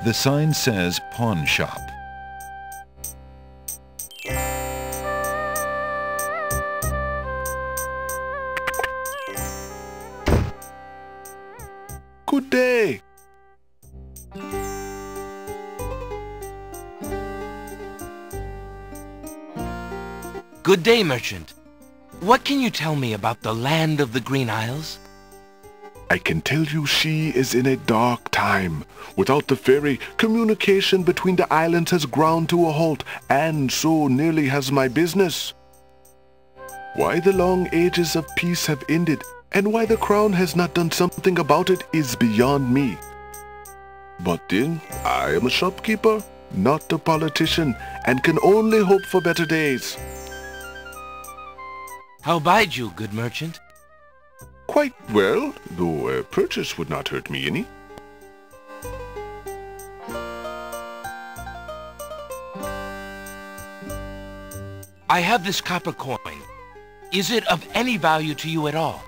The sign says pawn shop. Good day. Good day, merchant. What can you tell me about the land of the Green Isles? I can tell you she is in a dark time. Without the ferry, communication between the islands has ground to a halt, and so nearly has my business. Why the long ages of peace have ended, and why the crown has not done something about it is beyond me. But then, I am a shopkeeper, not a politician, and can only hope for better days. How bide you, good merchant? Quite well, though a purchase would not hurt me any. I have this copper coin. Is it of any value to you at all?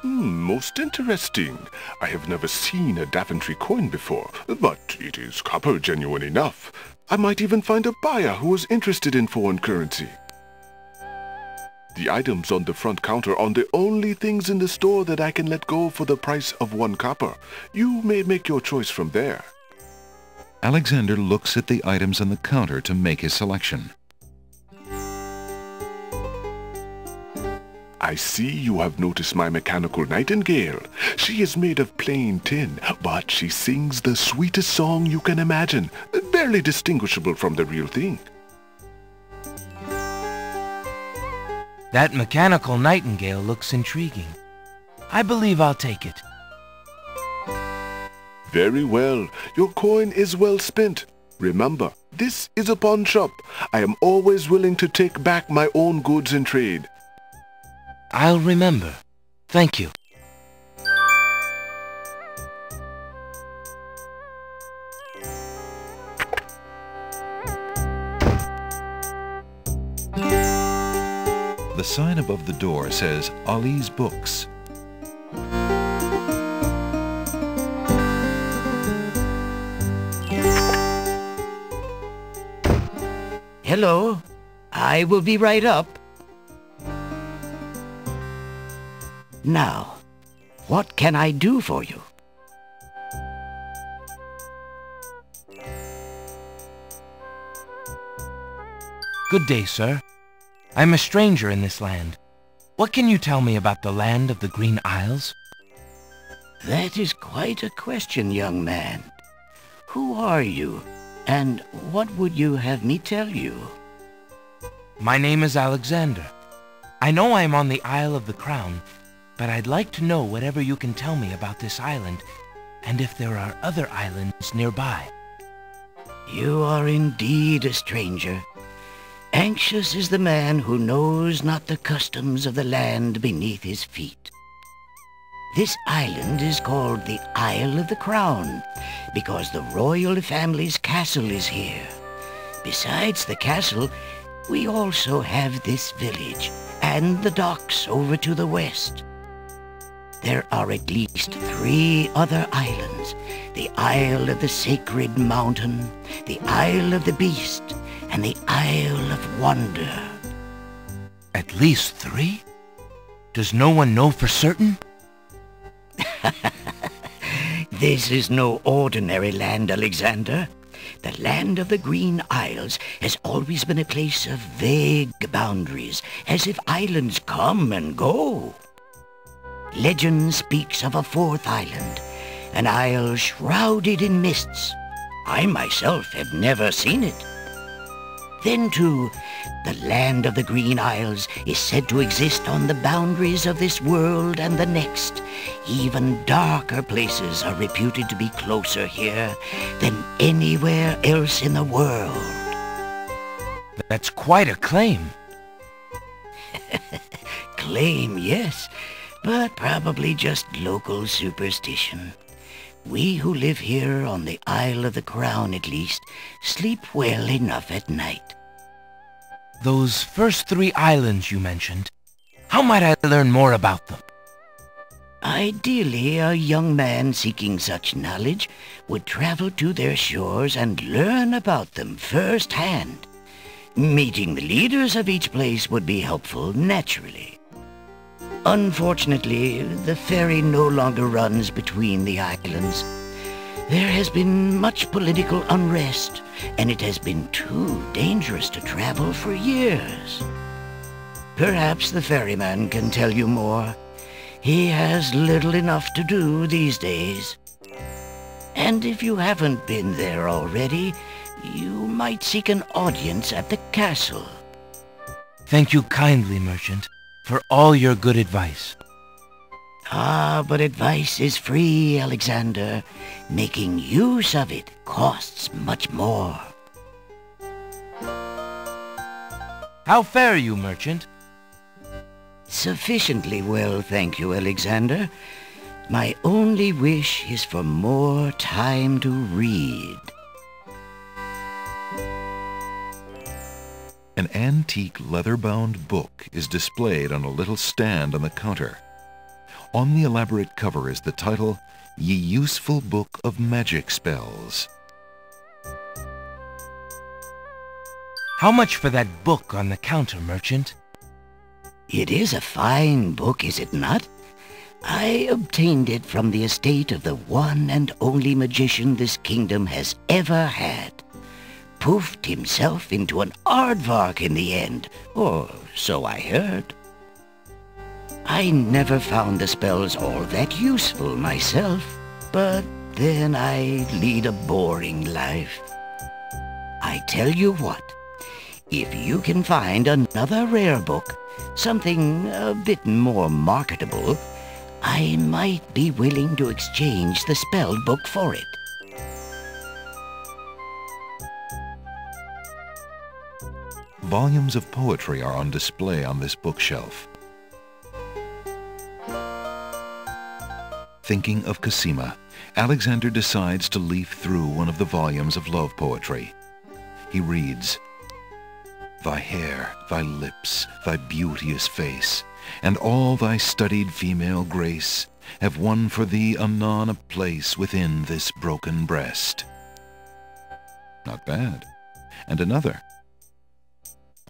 Most interesting. I have never seen a Daventry coin before, but it is copper genuine enough. I might even find a buyer who is interested in foreign currency. The items on the front counter are the only things in the store that I can let go for the price of 1 copper. You may make your choice from there. Alexander looks at the items on the counter to make his selection. I see you have noticed my mechanical nightingale. She is made of plain tin, but she sings the sweetest song you can imagine, barely distinguishable from the real thing. That mechanical nightingale looks intriguing. I believe I'll take it. Very well. Your coin is well spent. Remember, this is a pawn shop. I am always willing to take back my own goods in trade. I'll remember. Thank you. The sign above the door says Ali's Books. Hello. I will be right up. Now, what can I do for you? Good day, sir. I'm a stranger in this land. What can you tell me about the land of the Green Isles? That is quite a question, young man. Who are you, and what would you have me tell you? My name is Alexander. I know I am on the Isle of the Crown, but I'd like to know whatever you can tell me about this island, and if there are other islands nearby. You are indeed a stranger. Anxious is the man who knows not the customs of the land beneath his feet. This island is called the Isle of the Crown because the royal family's castle is here. Besides the castle, we also have this village and the docks over to the west. There are at least 3 other islands: the Isle of the Sacred Mountain, the Isle of the Beast, and the Isle of Wonder. At least 3? Does no one know for certain? This is no ordinary land, Alexander. The land of the Green Isles has always been a place of vague boundaries, as if islands come and go. Legend speaks of a 4th island, an isle shrouded in mists. I myself have never seen it. Then, too, the land of the Green Isles is said to exist on the boundaries of this world and the next. Even darker places are reputed to be closer here than anywhere else in the world. That's quite a claim. Claim, yes, but probably just local superstition. We who live here on the Isle of the Crown, at least, sleep well enough at night. Those first 3 islands you mentioned, how might I learn more about them? Ideally, a young man seeking such knowledge would travel to their shores and learn about them firsthand. Meeting the leaders of each place would be helpful, naturally. Unfortunately, the ferry no longer runs between the islands. There has been much political unrest, and it has been too dangerous to travel for years. Perhaps the ferryman can tell you more. He has little enough to do these days. And if you haven't been there already, you might seek an audience at the castle. Thank you kindly, merchant, for all your good advice. Ah, but advice is free, Alexander. Making use of it costs much more. How fare you, merchant? Sufficiently well, thank you, Alexander. My only wish is for more time to read. An antique leather-bound book is displayed on a little stand on the counter. On the elaborate cover is the title, Ye Useful Book of Magic Spells. How much for that book on the counter, merchant? It is a fine book, is it not? I obtained it from the estate of the one and only magician this kingdom has ever had. Poofed himself into an aardvark in the end, or so I heard. I never found the spells all that useful myself, but then I lead a boring life. I tell you what, if you can find another rare book, something a bit more marketable, I might be willing to exchange the spelled book for it. Volumes of poetry are on display on this bookshelf. Thinking of Cosima, Alexander decides to leaf through one of the volumes of love poetry. He reads, Thy hair, thy lips, thy beauteous face, and all thy studied female grace have won for thee anon a place within this broken breast. Not bad. And another.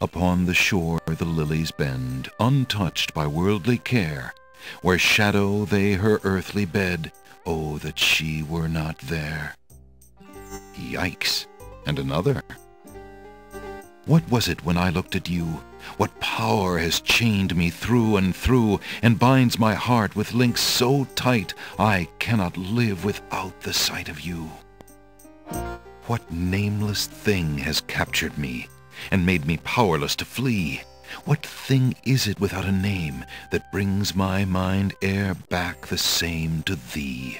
Upon the shore the lilies bend, untouched by worldly care, where shadow they her earthly bed, oh, that she were not there. Yikes. And another. What was it when I looked at you? What power has chained me through and through, and binds my heart with links so tight I cannot live without the sight of you? What nameless thing has captured me, and made me powerless to flee? What thing is it without a name, that brings my mind e'er back the same to thee?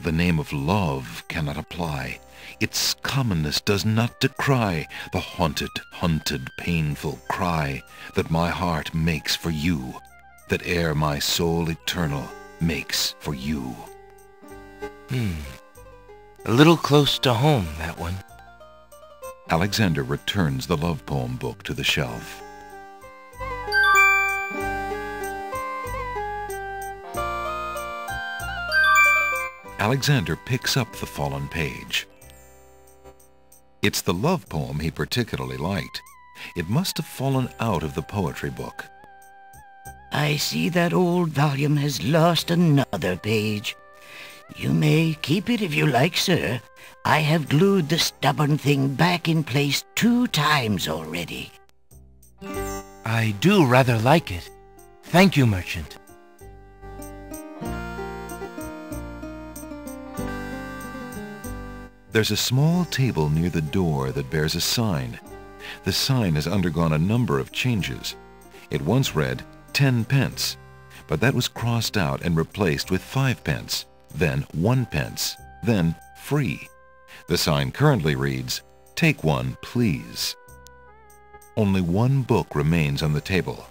The name of love cannot apply. Its commonness does not decry the haunted, hunted, painful cry that my heart makes for you, that e'er my soul eternal makes for you. A little close to home, that one. Alexander returns the love poem book to the shelf. Alexander picks up the fallen page. It's the love poem he particularly liked. It must have fallen out of the poetry book. I see that old volume has lost another page. You may keep it if you like, sir. I have glued the stubborn thing back in place 2 times already. I do rather like it. Thank you, merchant. There's a small table near the door that bears a sign. The sign has undergone a number of changes. It once read 10 pence, but that was crossed out and replaced with 5 pence, then 1 pence, then free. The sign currently reads, Take one, please. Only one book remains on the table.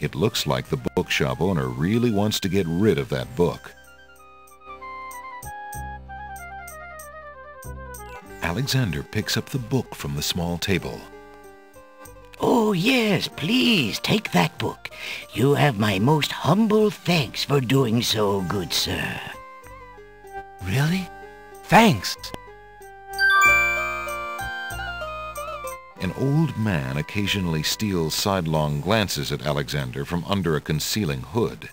It looks like the bookshop owner really wants to get rid of that book. Alexander picks up the book from the small table. Oh, Oh, yes, please, take that book. You have my most humble thanks for doing so, good sir. Really? Thanks. An old man occasionally steals sidelong glances at Alexander from under a concealing hood.